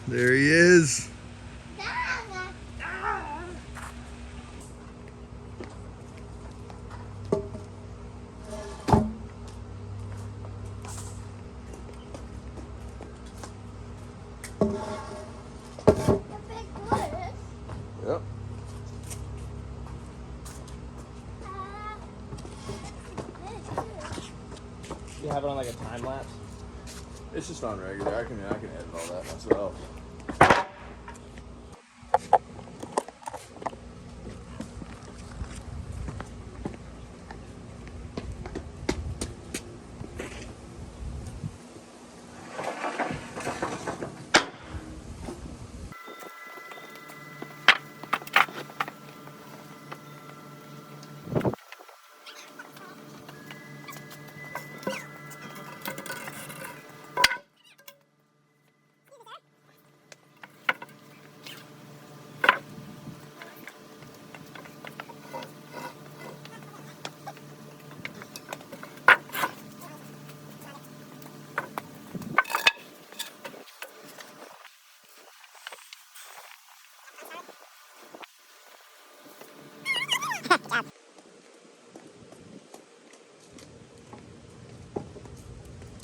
There he is. Yep. You have it on like a time lapse? It's just on regular. I can edit all that myself.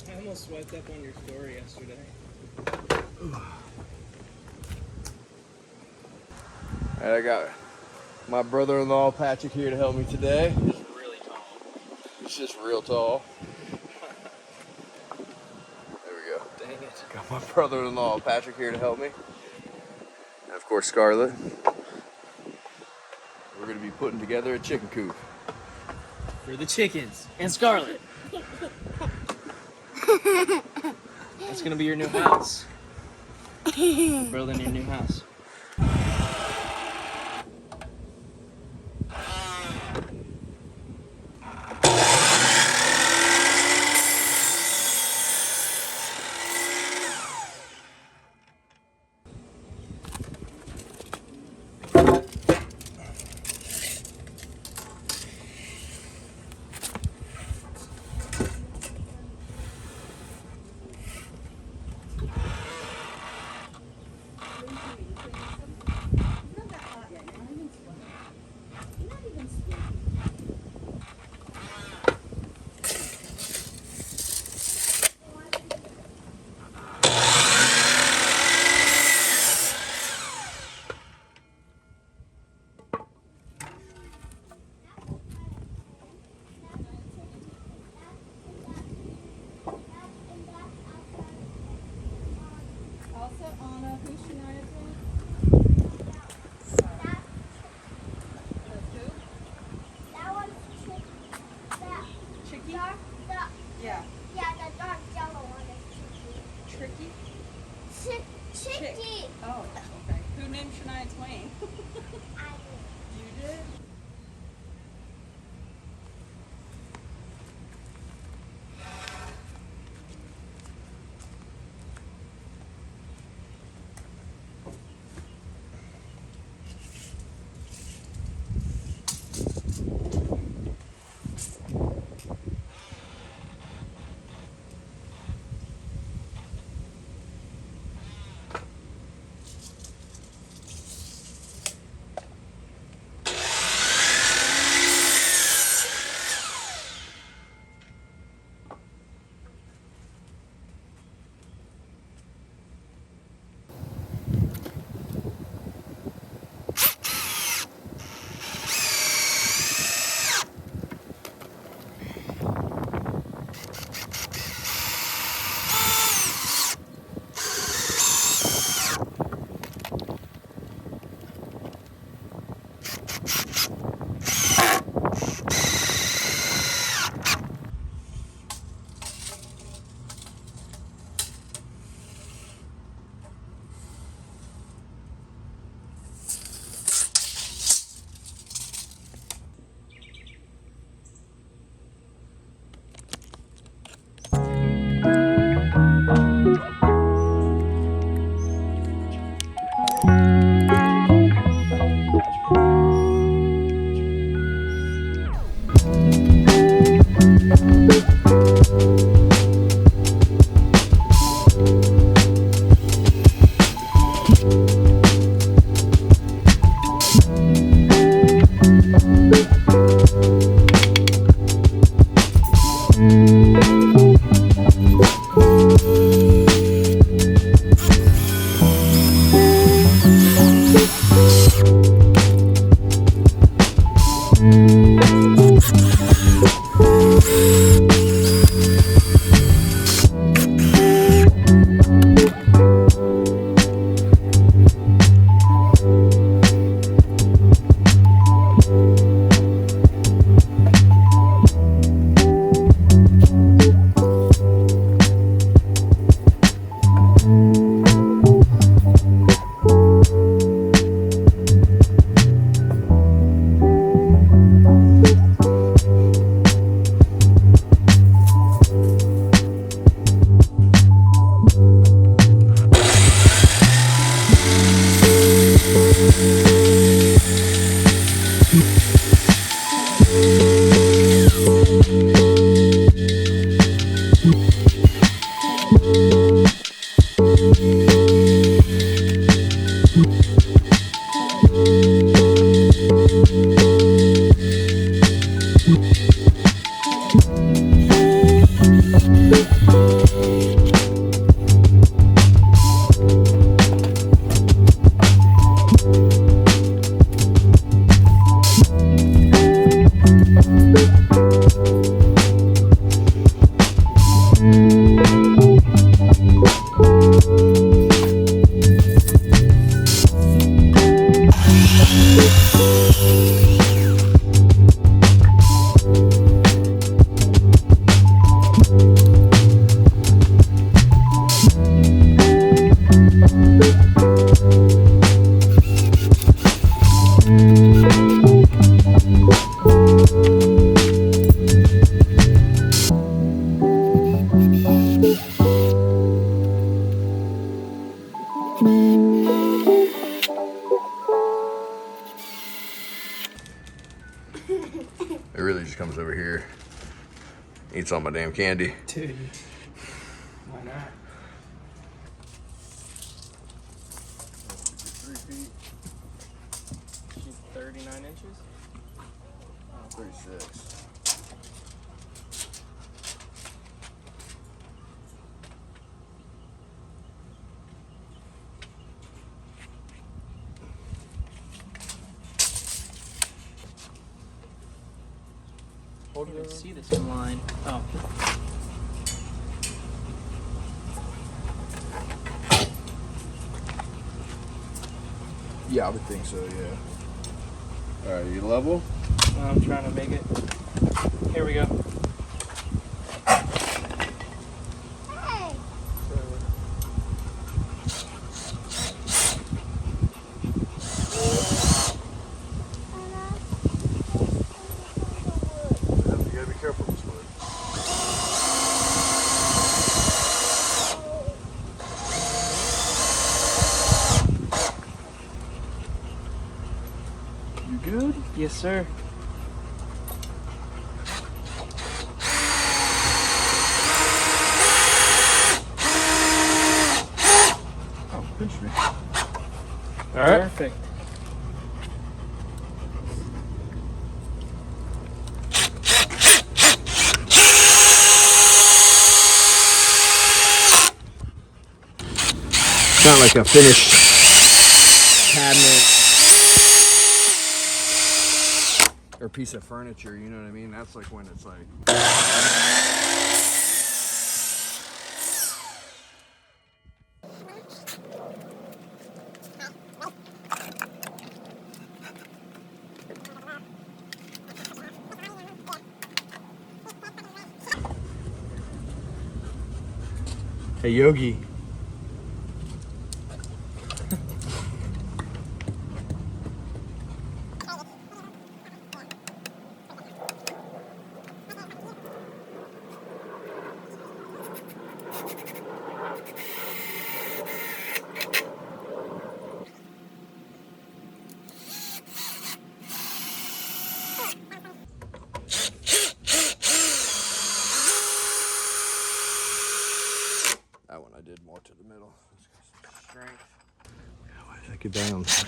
I almost swiped up on your story yesterday. Alright, I got my brother-in-law Patrick here to help me today. He's really tall. He's just real tall. There we go. Dang it. Got my brother-in-law Patrick here to help me. And of course Scarlett. We're going to be putting together a chicken coop. For the chickens. And Scarlett. That's gonna be your new house. You're building your new house. Chicky. Oh, okay. Who named Shania Twain? I You did? It really just comes over here, eats all my damn candy. Dude, why not? 3 feet. She's 39 inches? 36. Hold it. See this line. Oh. Yeah, I would think so, yeah. Alright, you level? I'm trying to make it. Here we go. You gotta be careful this way. You good? Yes, sir. Oh, pinch me. Alright. Perfect. It's not like a finished cabinet or piece of furniture, you know what I mean? That's like when it's like... Hey, Yogi. That one I did more to the middle. Strength. Why did I get down? This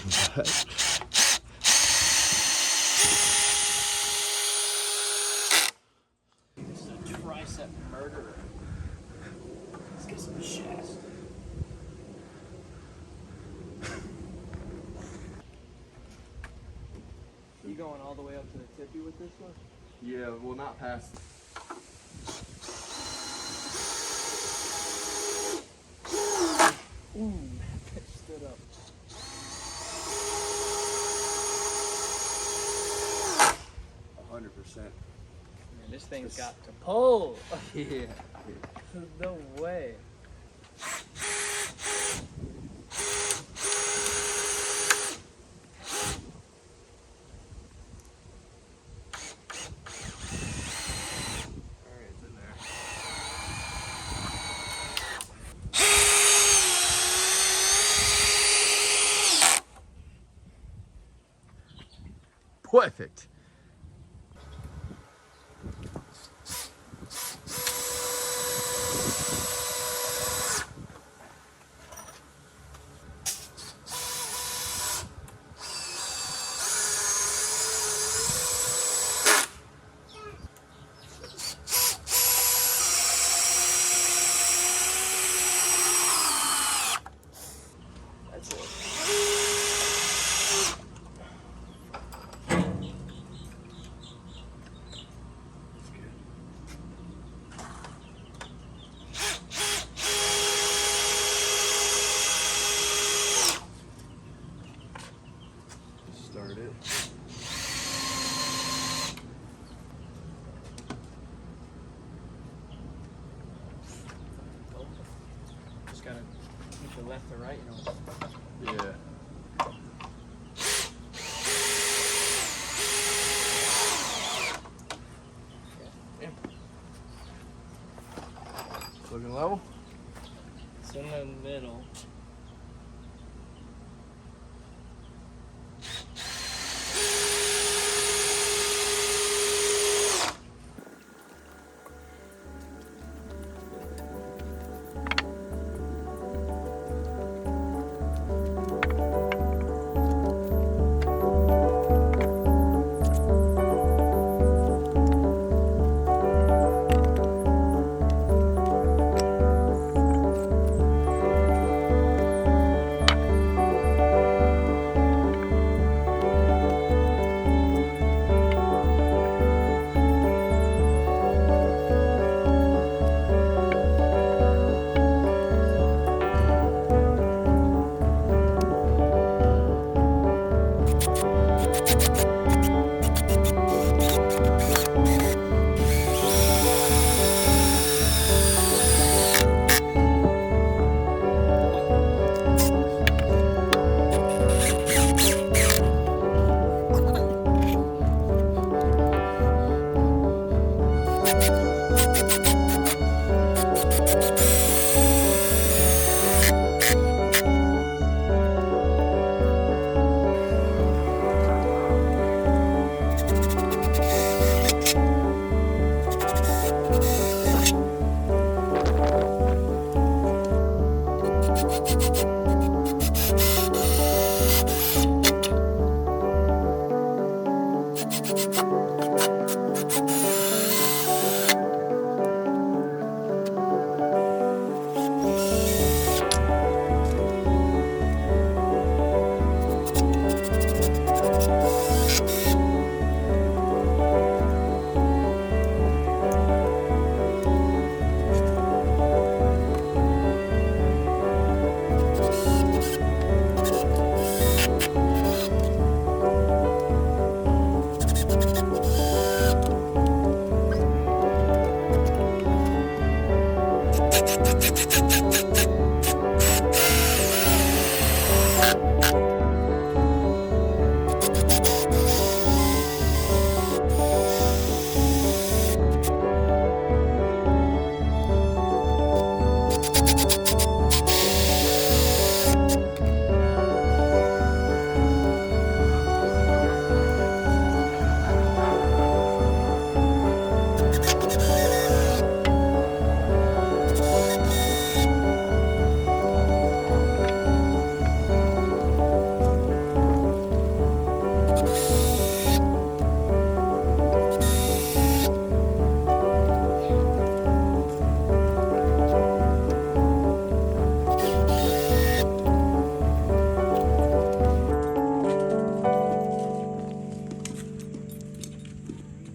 is a tricep murderer. Let's get some chest. You going all the way up to the tippy with this one? Yeah, well, not past. Ooh, that stood up. 100%. Man, this thing's got to pull. Yeah. No way. Alright, it's in there. Perfect. That's it. Start it. Just gotta keep the left to right, you know. Yeah. Yeah. Looking level? It's in the middle.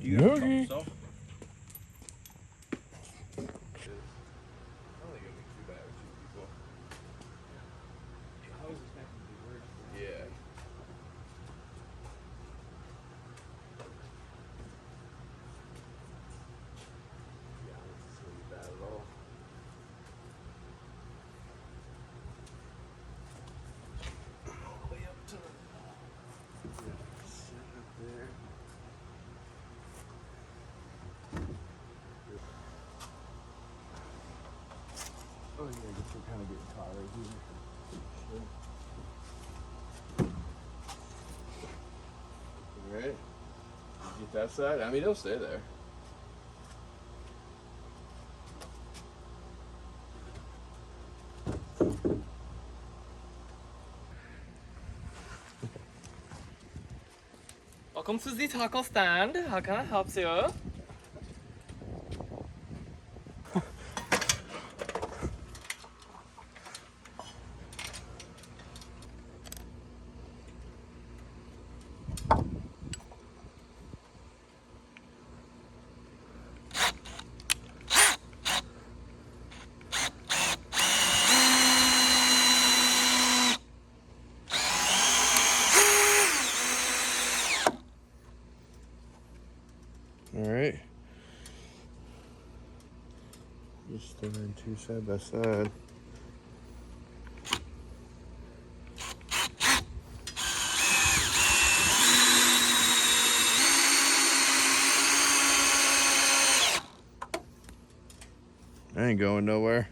You got Okay. yourself? I don't think it'll be too bad with two people. I was expecting to be worse. Yeah. Yeah, I don't think it's gonna be bad at all. All the way up to the sit up there. Oh yeah, I guess we're kind of getting caught right here. Alright. Get that side. I mean, it'll stay there. Welcome to the taco stand. How can I help you? Alright. Just stand two side by side. I ain't going nowhere.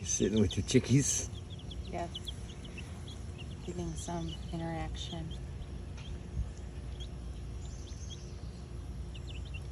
You sitting with your chickies? Yes. Getting some interaction.